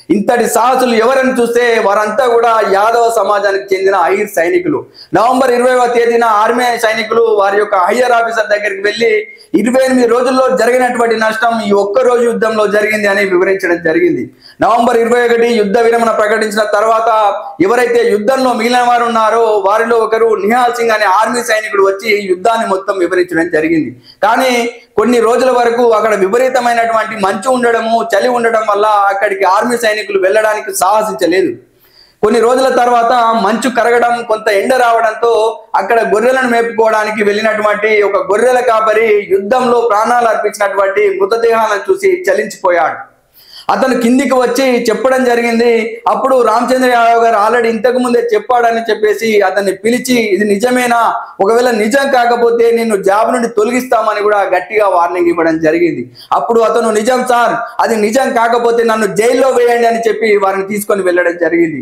ఇంతటి సాహసులు ఎవరని చూస్తే వారంతా కూడా యాదవ సమాజానికి చెందిన ఐర్ సైనికులు. నవంబర్ 20వ తేదీన ఆర్మీ సైనికులు వారి యొక్క హయ్యర్ ఆఫీసర్ దగ్గరికి వెళ్లి 28 రోజుల్లో జరిగినటువంటి నష్టం ఈ ఒక్క రోజు యుద్ధంలో జరిగింది అని వివరించడం జరిగింది. నవంబర్ 21 యుద్ధ విరమణ ప్రకటించిన తర్వాత ఎవరైతే యుద్ధంలో మిగిలిన వారు ఉన్నారో వారిలో ఒకరు నిహాల్ సింగ్ అనే ఆర్మీ సైనికుడు వచ్చి యుద్ధాన్ని మొత్తం వివరించడం జరిగింది. కానీ కొన్ని రోజుల వరకు అక్కడ విపరీతమైనటువంటి మంచు ఉండడము, చలి ఉండడం వల్ల అక్కడికి ఆర్మీ సైనికులు వెళ్ళడానికి సాహసించలేదు. కొన్ని రోజుల తర్వాత మంచు కరగడం, కొంత ఎండ రావడంతో అక్కడ గొర్రెలను మేపుకోవడానికి వెళ్ళినటువంటి ఒక గొర్రెల కాపరి యుద్ధంలో ప్రాణాలు అర్పించినటువంటి మృతదేహాలను చూసి చలించిపోయాడు. అతను కిందికి వచ్చి చెప్పడం జరిగింది. అప్పుడు రామచంద్ర యాదవ్ గారు ఆల్రెడీ ఇంతకు ముందే చెప్పాడని చెప్పేసి అతన్ని పిలిచి, ఇది నిజమేనా, ఒకవేళ నిజం కాకపోతే నిన్ను జాబ్ నుండి తొలగిస్తామని కూడా గట్టిగా వార్నింగ్ ఇవ్వడం జరిగింది. అప్పుడు అతను, నిజం సార్, అది నిజం కాకపోతే నన్ను జైల్లో వేయండి అని చెప్పి వారిని తీసుకొని వెళ్ళడం జరిగింది.